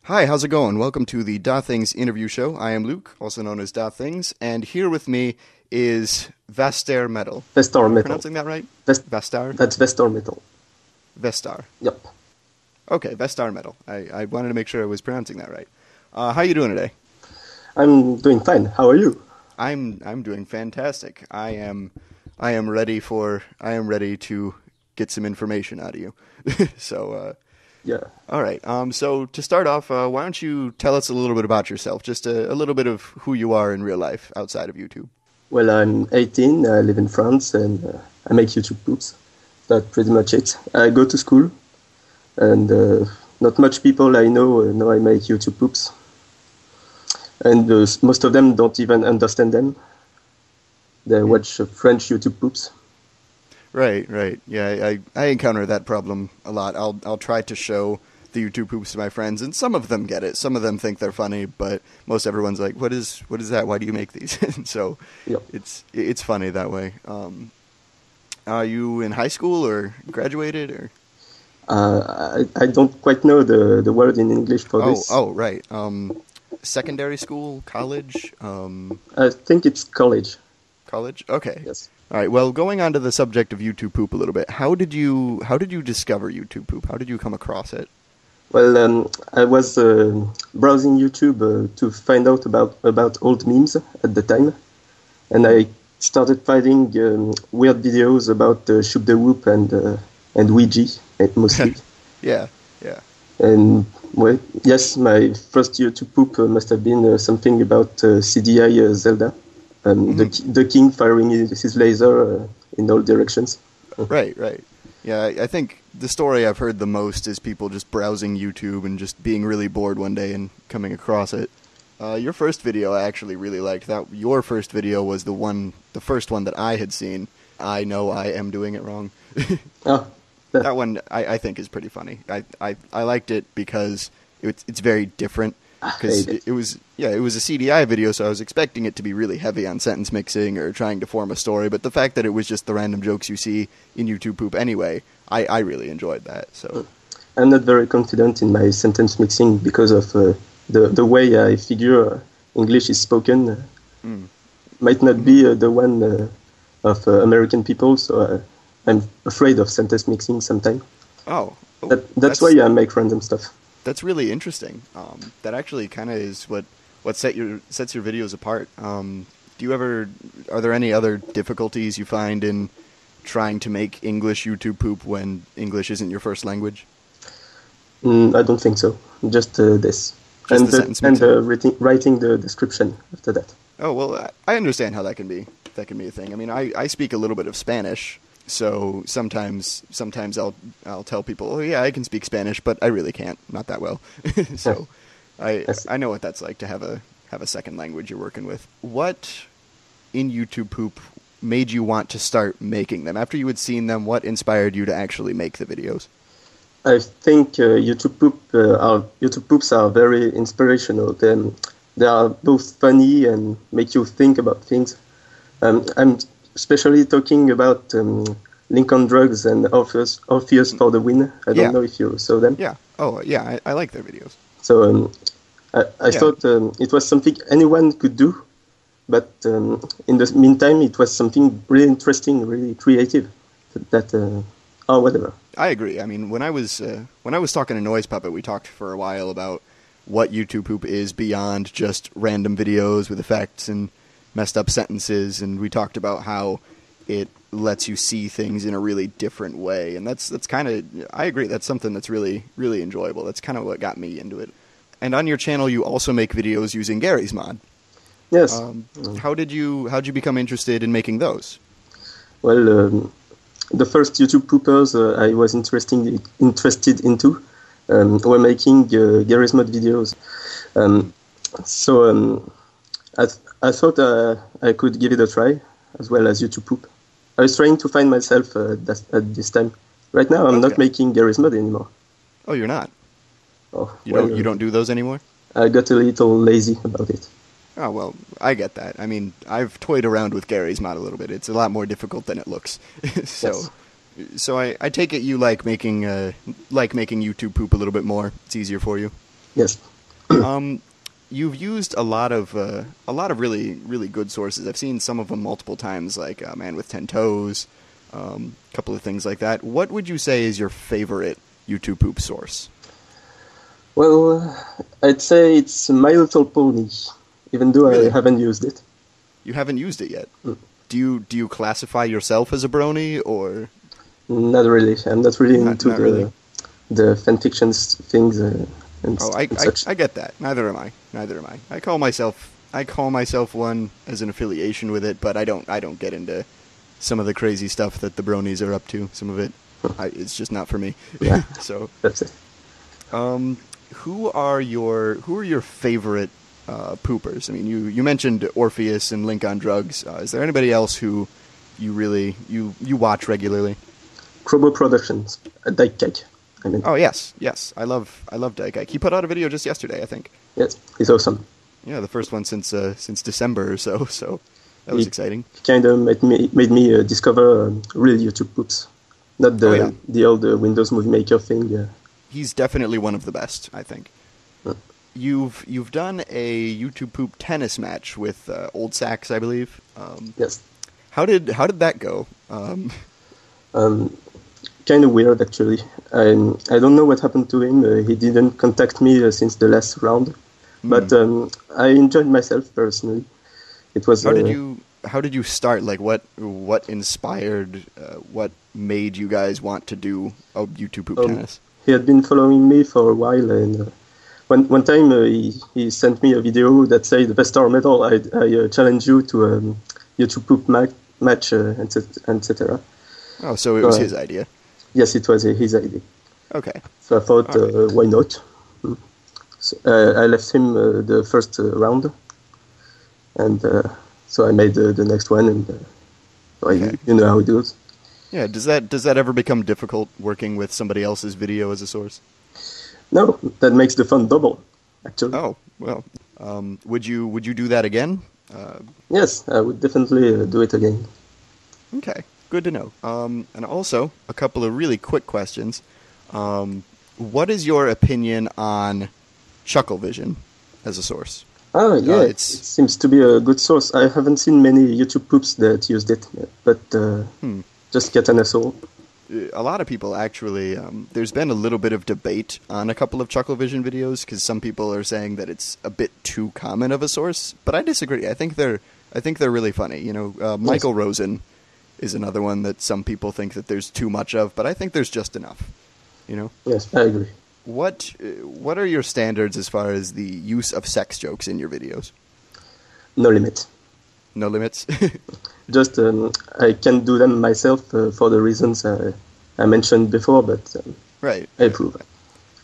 Hi, how's it going? Welcome to the DaThings interview show. I am Luke, also known as DaThings, and here with me is VastareMetal. VastareMetal. Pronouncing that right? Vestar? That's VastareMetal. Vestar. Yep. Okay, VastareMetal. I wanted to make sure I was pronouncing that right. How are you doing today? I'm doing fine. How are you? I'm doing fantastic. I am ready to get some information out of you. Yeah. All right. So to start off, why don't you tell us a little bit about yourself, just a little bit of who you are in real life outside of YouTube. Well, I'm 18. I live in France, and I make YouTube poops. That's pretty much it. I go to school, and not much people I know I make YouTube poops, and most of them don't even understand them. They watch French YouTube poops. Right. Yeah, I encounter that problem a lot. I'll try to show the YouTube poops to my friends, and some of them get it. Some of them think they're funny, but most everyone's like, "What is that? Why do you make these?" So Yep. it's funny that way. Are you in high school or graduated or? I don't quite know the word in English for this. Oh, right. Secondary school, college. I think it's college. College. Okay. Yes. All right. Well, going on to the subject of YouTube poop a little bit, how did you discover YouTube poop? How did you come across it? Well, I was browsing YouTube to find out about old memes at the time, and I started finding weird videos about Shoop the Whoop and Ouija mostly. Yeah. And well, yes, my first YouTube poop must have been something about CDI Zelda. The king firing his laser in all directions. Right. Yeah, I think the story I've heard the most is people just browsing YouTube and just being really bored one day and coming across it. Your first video I actually really liked. Your first video was the first one that I had seen. I know I am doing it wrong. That one I think is pretty funny. I liked it because it's very different. Because it was a CDI video, so I was expecting it to be really heavy on sentence mixing or trying to form a story. But the fact that it was just the random jokes you see in YouTube poop anyway, I really enjoyed that. So I'm not very confident in my sentence mixing because of the way I figure English is spoken. Might not be the one of American people, so I'm afraid of sentence mixing sometimes. That's why I make random stuff. That's really interesting. That actually kind of is what sets your videos apart. Are there any other difficulties you find in trying to make English YouTube poop when English isn't your first language? I don't think so. Just this. Just and writing the description after that. Oh, well, I understand how that can be a thing. I mean, I speak a little bit of Spanish. So sometimes I'll tell people, oh yeah, I can speak Spanish, but I really can't, not that well. So I know what that's like to have a second language you're working with. What in YouTube poop made you want to start making them? After you had seen them, what inspired you to actually make the videos? I think YouTube poops are very inspirational. They are both funny and make you think about things. I'm especially talking about Lincoln Drugs and Orpheus for the Win. I don't know if you saw them. Yeah. Oh, yeah. I like their videos. So I thought it was something anyone could do, but in the meantime, it was something really interesting, really creative. Whatever. I agree. I mean, when I was talking to Noise Puppet, we talked for a while about what YouTube poop is beyond just random videos with effects and messed up sentences, and we talked about how it lets you see things in a really different way, and that's kind of, I agree, that's something that's really, really enjoyable. That's kind of what got me into it. And on your channel, you also make videos using Garry's mod. Yes. How'd you become interested in making those? Well, the first YouTube poopers I was interested into were making Garry's mod videos. I thought I could give it a try, as well as YouTube poop. I was trying to find myself at this time. Right now, I'm not making Garry's mod anymore. Oh, you're not? Oh, you don't do those anymore? I got a little lazy about it. Oh, well, I get that. I mean, I've toyed around with Garry's mod a little bit. It's a lot more difficult than it looks. So I take it you like making YouTube poop a little bit more. It's easier for you. Yes. You've used a lot of really really good sources. I've seen some of them multiple times, like Man with 10 Toes, a couple of things like that. What would you say is your favorite YouTube poop source? Well, I'd say it's My Little Pony, even though I Really? haven't used it. You haven't used it yet. Mm. Do you classify yourself as a brony, or Not really. I'm not really into not really? the fanfiction things Oh, and such. I get that. Neither am I. Neither am I. I call myself one as an affiliation with it, but I don't get into some of the crazy stuff that the bronies are up to. Some of it, it's just not for me. Yeah, So, that's it. who are your favorite poopers? I mean, you mentioned Orpheus and Link on Drugs. Is there anybody else who you really you watch regularly? Crobo Productions, Dyke Cake. I mean, Oh yes, I love Daikike. He put out a video just yesterday, I think. yes, he's awesome. Yeah, the first one since December or so. So that was exciting. He kind of made me discover real YouTube poops, not Oh, yeah. the old Windows Movie Maker thing. He's definitely one of the best, I think. Uh, You've done a YouTube poop tennis match with Old Sax, I believe. yes, How did that go? kind of weird actually. I don't know what happened to him. He didn't contact me since the last round, but I enjoyed myself personally. It was How did you start? Like, what inspired? What made you guys want to do a YouTube poop tennis? he had been following me for a while, and one time he sent me a video that said, VastareMetal, I challenge you to YouTube poop match, etc. Oh, so it was his idea. Yes, it was his idea. Okay. So I thought, All right. why not? So, I left him the first round, and so I made the next one, and well, Okay. you know how it goes. Yeah. Does that ever become difficult working with somebody else's video as a source? No, that makes the fun double, actually. Oh well. Would you do that again? Yes, I would definitely do it again. Okay. Good to know. And also a couple of really quick questions. What is your opinion on Chucklevision as a source? Ah, yeah, it It's seems to be a good source. I haven't seen many YouTube poops that used it, but just get an asshole. a lot of people actually. There's been a little bit of debate on a couple of Chucklevision videos because some people are saying that it's a bit too common of a source, but I disagree. I think they're really funny. You know, Michael Rosen is another one that some people think that there's too much of, but I think there's just enough. You know. Yes, I agree. What are your standards as far as the use of sex jokes in your videos? No limit. No limits? Just I can do them myself for the reasons I mentioned before, but Right. I approve.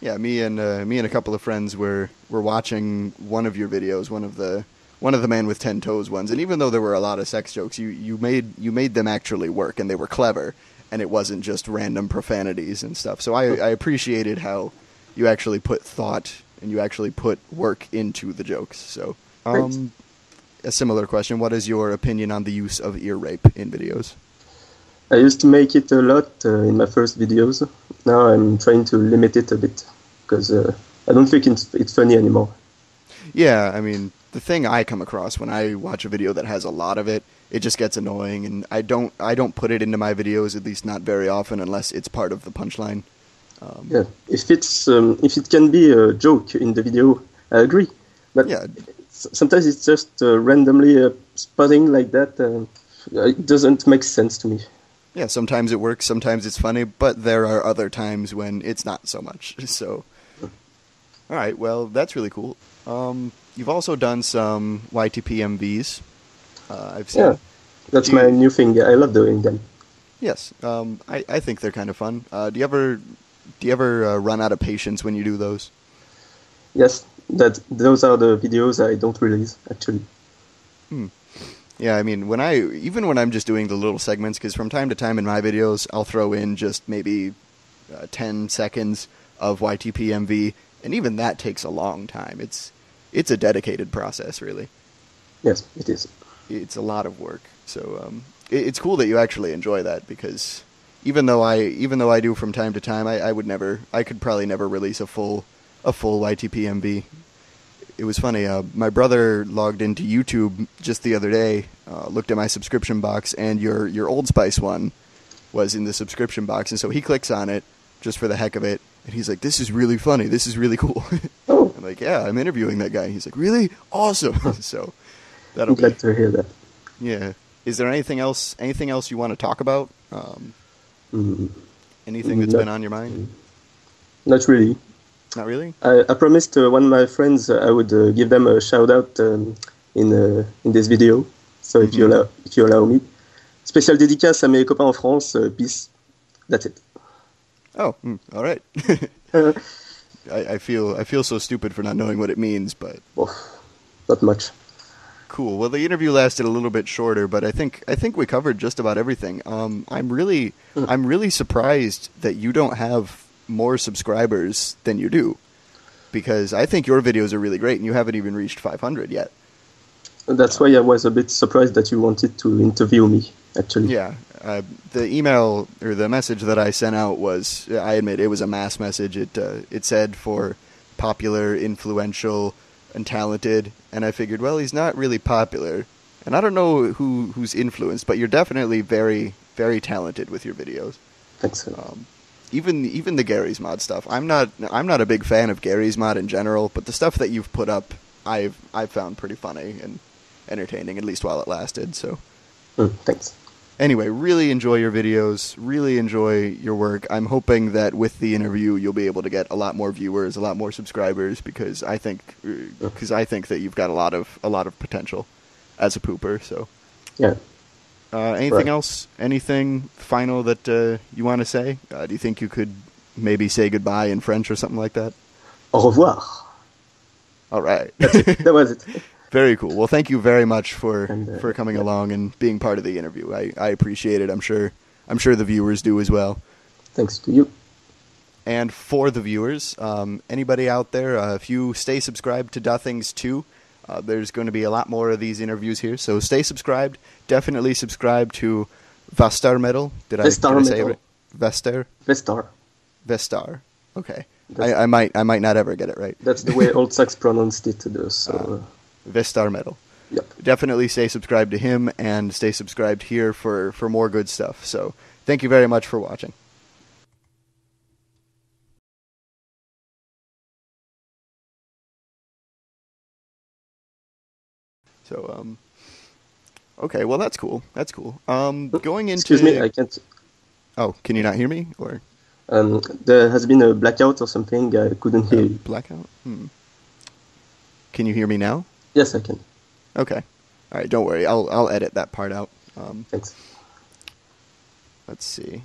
Yeah, me and a couple of friends were watching one of your videos, one of the Man with 10 Toes ones, and even though there were a lot of sex jokes, you made them actually work, and they were clever, and it wasn't just random profanities and stuff. So I appreciated how you actually put thought and you actually put work into the jokes. So a similar question: what is your opinion on the use of ear rape in videos? I used to make it a lot in my first videos. Now I'm trying to limit it a bit because I don't think it's funny anymore. Yeah, I mean, the thing I come across when I watch a video that has a lot of it, it just gets annoying, and I don't put it into my videos, at least not very often, unless it's part of the punchline. Yeah, if it can be a joke in the video, I agree. But Yeah, sometimes it's just randomly spotting like that. It doesn't make sense to me. yeah. Sometimes it works, sometimes it's funny, but there are other times when it's not so much. So, all right, well, that's really cool. You've also done some YTPMVs. I've seen. Yeah, that's my new thing. I love doing them. Yes, I think they're kind of fun. Do you ever run out of patience when you do those? Yes, those are the videos I don't release actually. Yeah, I mean, even when I'm just doing the little segments, because from time to time in my videos, I'll throw in just maybe 10 seconds of YTPMV, and even that takes a long time. It's a dedicated process, really. Yes, it is. It's a lot of work. So it's cool that you actually enjoy that, because even though I do from time to time, I could probably never release a full a full YTPMV. It was funny. My brother logged into YouTube just the other day, looked at my subscription box, and your Old Spice one was in the subscription box, and so he clicks on it just for the heck of it, and he's like, "This is really funny. This is really cool." Oh, I'm like, "Yeah, I'm interviewing that guy." He's like, "Really? Awesome!" So I'm glad to hear that. Yeah. Is there anything else you want to talk about? Anything that's been on your mind? Not really. Not really? I promised one of my friends I would give them a shout out in this video. So if you allow me, spécial dédicace à mes copains en France. Peace. That's it. Oh, all right. I feel so stupid for not knowing what it means, but Not much. cool. Well, the interview lasted a little bit shorter, but I think we covered just about everything. I'm really surprised that you don't have more subscribers than you do, because I think your videos are really great, and you haven't even reached 500 yet. That's why I was a bit surprised that you wanted to interview me, actually. Yeah. The email or the message that I sent out was, I admit, it was a mass message. It said for popular, influential, and talented, and I figured, well, he's not really popular, and I don't know who's influenced, but you're definitely very, very talented with your videos. Thanks. Even the Garry's Mod stuff. I'm not a big fan of Garry's Mod in general, but the stuff that you've put up, I've found pretty funny and entertaining, at least while it lasted. So, thanks. Anyway, really enjoy your videos. Really enjoy your work. I'm hoping that with the interview, you'll be able to get a lot more viewers, a lot more subscribers, because I think that you've got a lot of potential as a pooper. So, yeah. Anything else? Anything final that you want to say? Do you think you could maybe say goodbye in French or something like that? Au revoir. All right. That's it. That was it. Very cool. Well, thank you very much for coming along and being part of the interview. I appreciate it. I'm sure the viewers do as well. Thanks to you. And for the viewers, anybody out there, if you stay subscribed to DaThings 2, there's going to be a lot more of these interviews here. So stay subscribed. Definitely subscribe to VastareMetal. Did I say it right? Vestar. Okay. I might not ever get it right. That's the way Old Sax pronounced it. So. VastareMetal. Yep. Definitely stay subscribed to him and stay subscribed here for more good stuff. So thank you very much for watching. So, okay, well, that's cool. That's cool. Going into... Excuse me, I can't... Oh, can you not hear me? Or there has been a blackout or something. I couldn't hear you. Blackout? Can you hear me now? Yes, I can. Okay. All right, don't worry. I'll edit that part out. Thanks. Let's see.